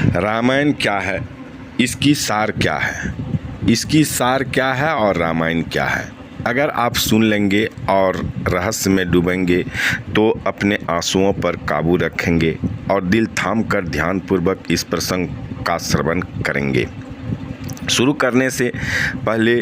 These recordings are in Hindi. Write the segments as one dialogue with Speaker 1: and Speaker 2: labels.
Speaker 1: रामायण क्या है, इसकी सार क्या है, इसकी सार क्या है और रामायण क्या है। अगर आप सुन लेंगे और रहस्य में डूबेंगे तो अपने आंसुओं पर काबू रखेंगे और दिल थाम कर ध्यानपूर्वक इस प्रसंग का श्रवण करेंगे। शुरू करने से पहले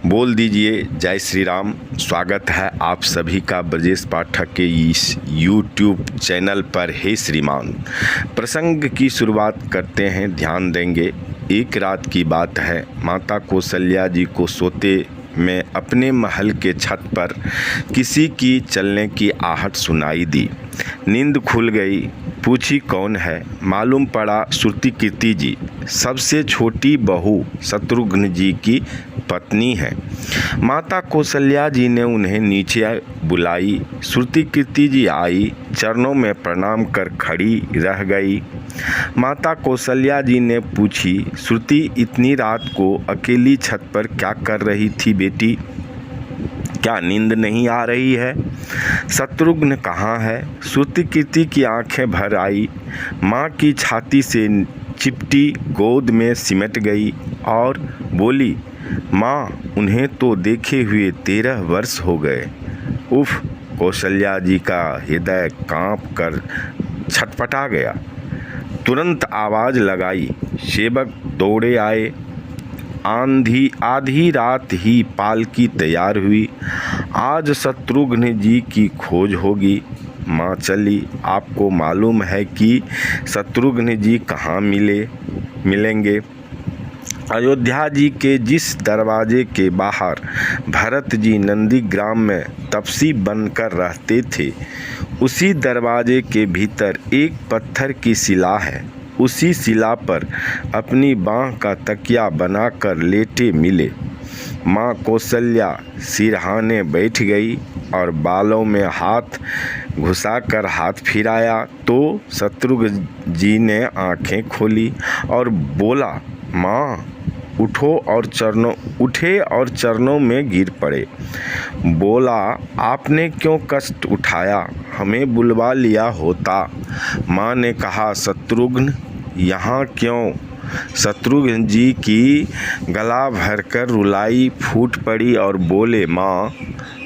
Speaker 1: बोल दीजिए जय श्री राम। स्वागत है आप सभी का ब्रजेश पाठक के इस YouTube चैनल पर। हे श्रीमान, प्रसंग की शुरुआत करते हैं। ध्यान देंगे। एक रात की बात है। माता कौशल्या जी को सोते में अपने महल के छत पर किसी की चलने की आहट सुनाई दी। नींद खुल गई। पूछी कौन है। मालूम पड़ा श्रुतिकीर्ति जी, सबसे छोटी बहू शत्रुघ्न जी की पत्नी है। माता कौशल्या जी ने उन्हें नीचे बुलाई। श्रुतिकीर्ति जी आई, चरणों में प्रणाम कर खड़ी रह गई। माता कौशल्या जी ने पूछी, श्रुति इतनी रात को अकेली छत पर क्या कर रही थी बेटी? क्या नींद नहीं आ रही है? शत्रुघ्न कहाँ है? श्रुतिकीर्ति की आंखें भर आई। माँ की छाती से चिपटी गोद में सिमट गई और बोली, माँ उन्हें तो देखे हुए 13 वर्ष हो गए। उफ! कौशल्या जी का हृदय कांप कर छटपटा गया। तुरंत आवाज़ लगाई। सेवक दौड़े आए। आधी रात ही पालकी तैयार हुई। आज शत्रुघ्न जी की खोज होगी। माँ चली। आपको मालूम है कि शत्रुघ्न जी कहाँ मिलेंगे? अयोध्या जी के जिस दरवाजे के बाहर भरत जी नंदीग्राम में तपसी बनकर रहते थे, उसी दरवाजे के भीतर एक पत्थर की शिला है। उसी शिला पर अपनी बाँह का तकिया बनाकर लेटे मिले। माँ कौशल्या सिरहाने बैठ गई और बालों में हाथ घुसाकर हाथ फिराया तो शत्रुघ्न जी ने आंखें खोली और बोला, माँ उठे और चरणों में गिर पड़े। बोला, आपने क्यों कष्ट उठाया? हमें बुलवा लिया होता। माँ ने कहा, शत्रुघ्न यहाँ क्यों? शत्रुघ्न जी की गला भरकर रुलाई फूट पड़ी और बोले, माँ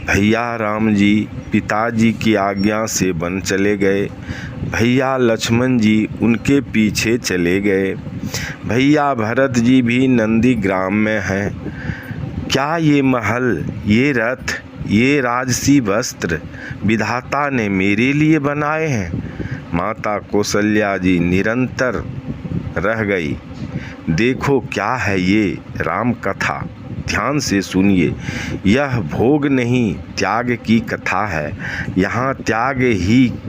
Speaker 1: भैया राम जी पिताजी की आज्ञा से वन चले गए। भैया लक्ष्मण जी उनके पीछे चले गए। भैया भरत जी भी नंदीग्राम में हैं। क्या ये महल, ये रथ, ये राजसी वस्त्र विधाता ने मेरे लिए बनाए हैं? माता कौशल्या जी निरंतर रह गई। देखो क्या है ये राम कथा, ध्यान से सुनिए। यह भोग नहीं त्याग की कथा है। यहाँ त्याग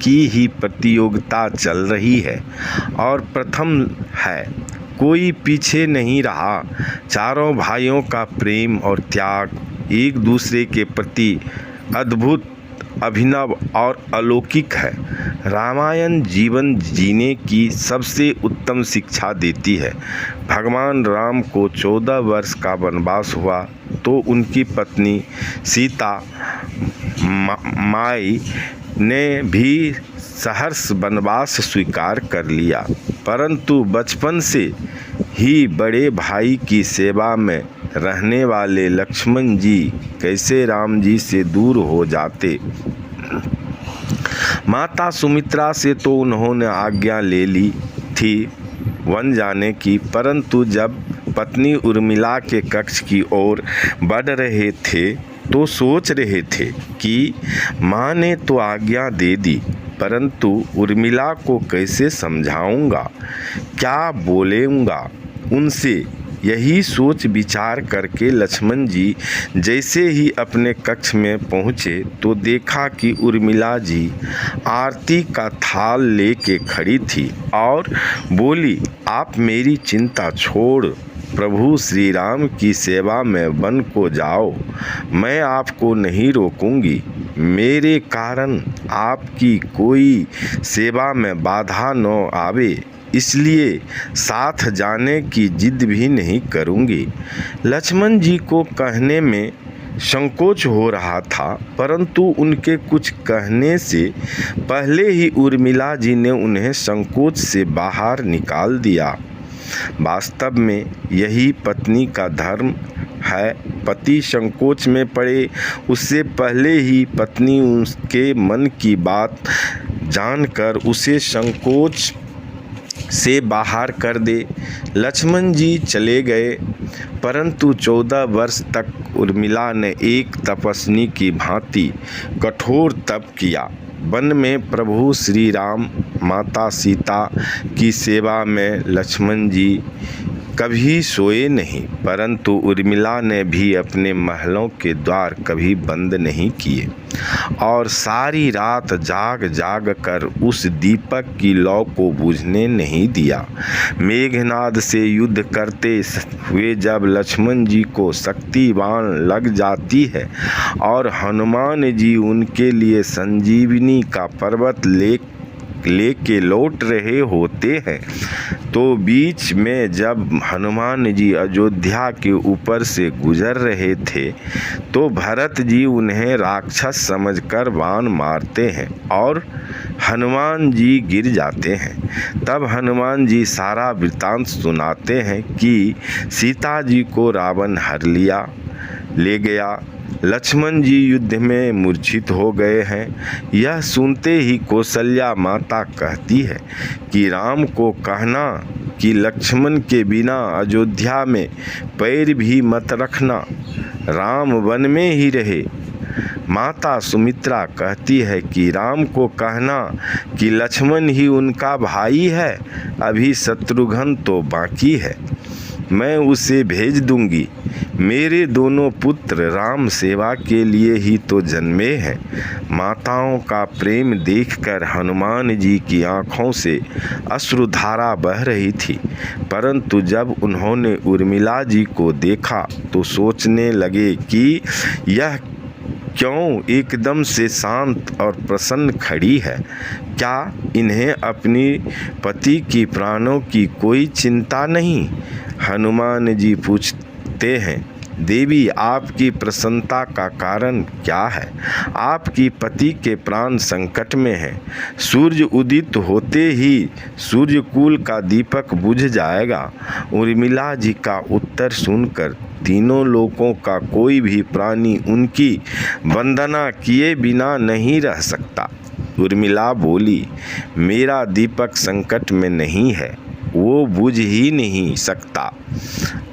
Speaker 1: की प्रतियोगिता चल रही है और प्रथम है, कोई पीछे नहीं रहा। चारों भाइयों का प्रेम और त्याग एक दूसरे के प्रति अद्भुत, अभिनव और अलौकिक है। रामायण जीवन जीने की सबसे उत्तम शिक्षा देती है। भगवान राम को 14 वर्ष का वनवास हुआ तो उनकी पत्नी सीता माई ने भी सहर्ष वनवास स्वीकार कर लिया, परंतु बचपन से ही बड़े भाई की सेवा में रहने वाले लक्ष्मण जी कैसे राम जी से दूर हो जाते। माता सुमित्रा से तो उन्होंने आज्ञा ले ली थी वन जाने की, परंतु जब पत्नी उर्मिला के कक्ष की ओर बढ़ रहे थे तो सोच रहे थे कि माँ ने तो आज्ञा दे दी, परंतु उर्मिला को कैसे समझाऊंगा, क्या बोलूँगा उनसे। यही सोच विचार करके लक्ष्मण जी जैसे ही अपने कक्ष में पहुँचे तो देखा कि उर्मिला जी आरती का थाल लेके खड़ी थी और बोली, आप मेरी चिंता छोड़ प्रभु श्री राम की सेवा में वन को जाओ। मैं आपको नहीं रोकूंगी। मेरे कारण आपकी कोई सेवा में बाधा न आवे, इसलिए साथ जाने की जिद भी नहीं करूंगी। लक्ष्मण जी को कहने में संकोच हो रहा था, परंतु उनके कुछ कहने से पहले ही उर्मिला जी ने उन्हें संकोच से बाहर निकाल दिया। वास्तव में यही पत्नी का धर्म है। पति संकोच में पड़े उससे पहले ही पत्नी उसके मन की बात जानकर उसे संकोच से बाहर कर दे। लक्ष्मण जी चले गए, परंतु 14 वर्ष तक उर्मिला ने एक तपस्वी की भांति कठोर तप किया। वन में प्रभु श्री राम, माता सीता की सेवा में लक्ष्मण जी कभी सोए नहीं, परंतु उर्मिला ने भी अपने महलों के द्वार कभी बंद नहीं किए और सारी रात जाग जाग कर उस दीपक की लौ को बुझने नहीं दिया। मेघनाद से युद्ध करते हुए जब लक्ष्मण जी को शक्तिवान लग जाती है और हनुमान जी उनके लिए संजीवनी का पर्वत लेके लौट रहे होते हैं, तो बीच में जब हनुमान जी अयोध्या के ऊपर से गुजर रहे थे तो भरत जी उन्हें राक्षस समझकर बाण मारते हैं और हनुमान जी गिर जाते हैं। तब हनुमान जी सारा वृत्तांत सुनाते हैं कि सीता जी को रावण ले गया, लक्ष्मण जी युद्ध में मूर्छित हो गए हैं। यह सुनते ही कौशल्या माता कहती है कि राम को कहना कि लक्ष्मण के बिना अयोध्या में पैर भी मत रखना, राम वन में ही रहे। माता सुमित्रा कहती है कि राम को कहना कि लक्ष्मण ही उनका भाई है, अभी शत्रुघ्न तो बाकी है, मैं उसे भेज दूंगी। मेरे दोनों पुत्र राम सेवा के लिए ही तो जन्मे हैं। माताओं का प्रेम देखकर हनुमान जी की आँखों से अश्रुधारा बह रही थी, परंतु जब उन्होंने उर्मिला जी को देखा तो सोचने लगे कि यह क्यों एकदम से शांत और प्रसन्न खड़ी है। क्या इन्हें अपनी पति की प्राणों की कोई चिंता नहीं? हनुमान जी पूछते हैं, देवी आपकी प्रसन्नता का कारण क्या है? आपकी पति के प्राण संकट में हैं। सूर्य उदित होते ही सूर्यकुल का दीपक बुझ जाएगा। उर्मिला जी का उत्तर सुनकर तीनों लोकों का कोई भी प्राणी उनकी वंदना किए बिना नहीं रह सकता। उर्मिला बोली, मेरा दीपक संकट में नहीं है, वो बुझ ही नहीं सकता।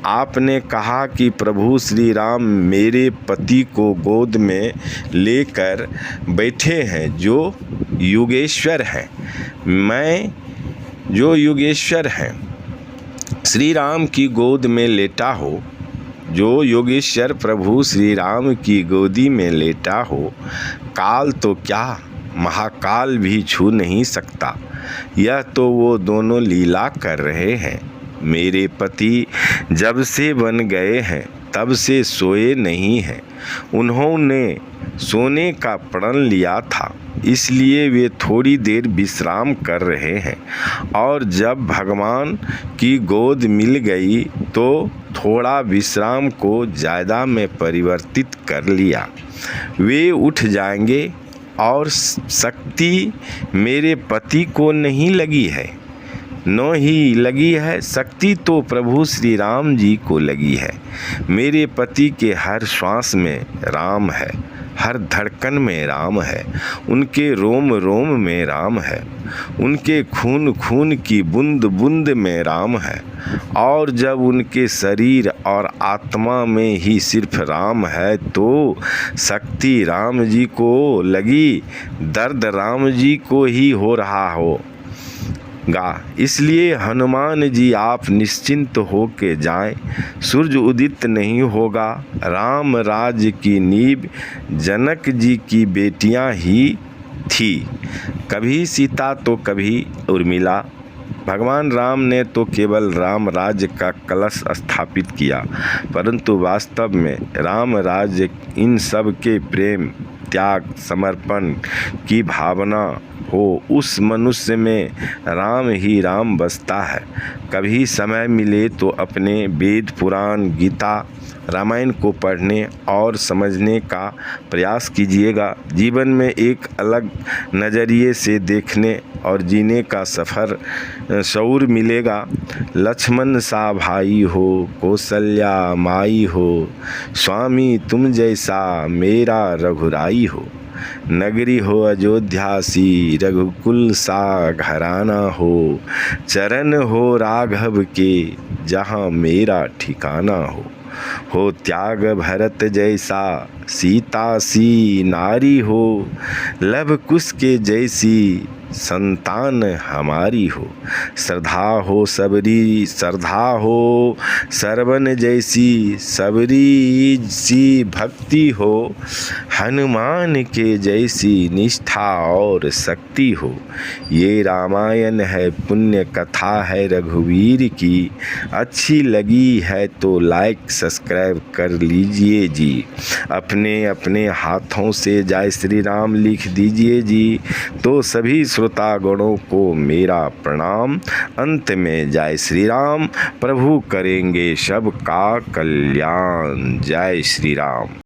Speaker 1: आपने कहा कि प्रभु श्री राम मेरे पति को गोद में लेकर बैठे हैं जो युगेश्वर हैं। मैं जो युगेश्वर हैं श्री राम की गोद में लेटा हो, जो योगेश्वर प्रभु श्री राम की गोदी में लेटा हो, काल तो क्या महाकाल भी छू नहीं सकता। यह तो वो दोनों लीला कर रहे हैं। मेरे पति जब से बन गए हैं तब से सोए नहीं हैं। उन्होंने सोने का प्रण लिया था, इसलिए वे थोड़ी देर विश्राम कर रहे हैं और जब भगवान की गोद मिल गई तो थोड़ा विश्राम को ज़्यादा में परिवर्तित कर लिया। वे उठ जाएंगे और शक्ति मेरे पति को नहीं लगी है, न ही लगी है, शक्ति तो प्रभु श्री राम जी को लगी है। मेरे पति के हर श्वास में राम है, हर धड़कन में राम है, उनके रोम रोम में राम है, उनके खून खून की बूंद बूंद में राम है। और जब उनके शरीर और आत्मा में ही सिर्फ राम है तो शक्ति राम जी को लगी, दर्द राम जी को ही हो रहा होगा। इसलिए हनुमान जी आप निश्चिंत हो के जाएं, सूर्य उदित नहीं होगा। राम राज्य की नींव जनक जी की बेटियां ही थी, कभी सीता तो कभी उर्मिला। भगवान राम ने तो केवल राम राज्य का कलश स्थापित किया, परंतु वास्तव में राम राज्य इन सब के प्रेम, त्याग, समर्पण की भावना हो उस मनुष्य में राम ही राम बसता है। कभी समय मिले तो अपने वेद पुराण गीता रामायण को पढ़ने और समझने का प्रयास कीजिएगा। जीवन में एक अलग नज़रिए से देखने और जीने का सफ़र शऊर मिलेगा। लक्ष्मण सा भाई हो, कौशल्या माई हो, स्वामी तुम जैसा मेरा रघुराई हो। नगरी हो अयोध्या सी, रघुकुल सा घराना हो, चरण हो राघव के जहाँ मेरा ठिकाना हो त्याग भरत जैसा सीता सी नारी हो, लव कुश के जैसी संतान हमारी हो। श्रद्धा हो सरवन जैसी सबरी सी भक्ति हो, हनुमान के जैसी निष्ठा और शक्ति हो। ये रामायण है, पुण्य कथा है रघुवीर की। अच्छी लगी है तो लाइक सब्सक्राइब कर लीजिए जी। अपने अपने हाथों से जय श्री राम लिख दीजिए जी। तो सभी श्रोतागणों को मेरा प्रणाम। अंत में जय श्री राम। प्रभु करेंगे सबका कल्याण। जय श्री राम।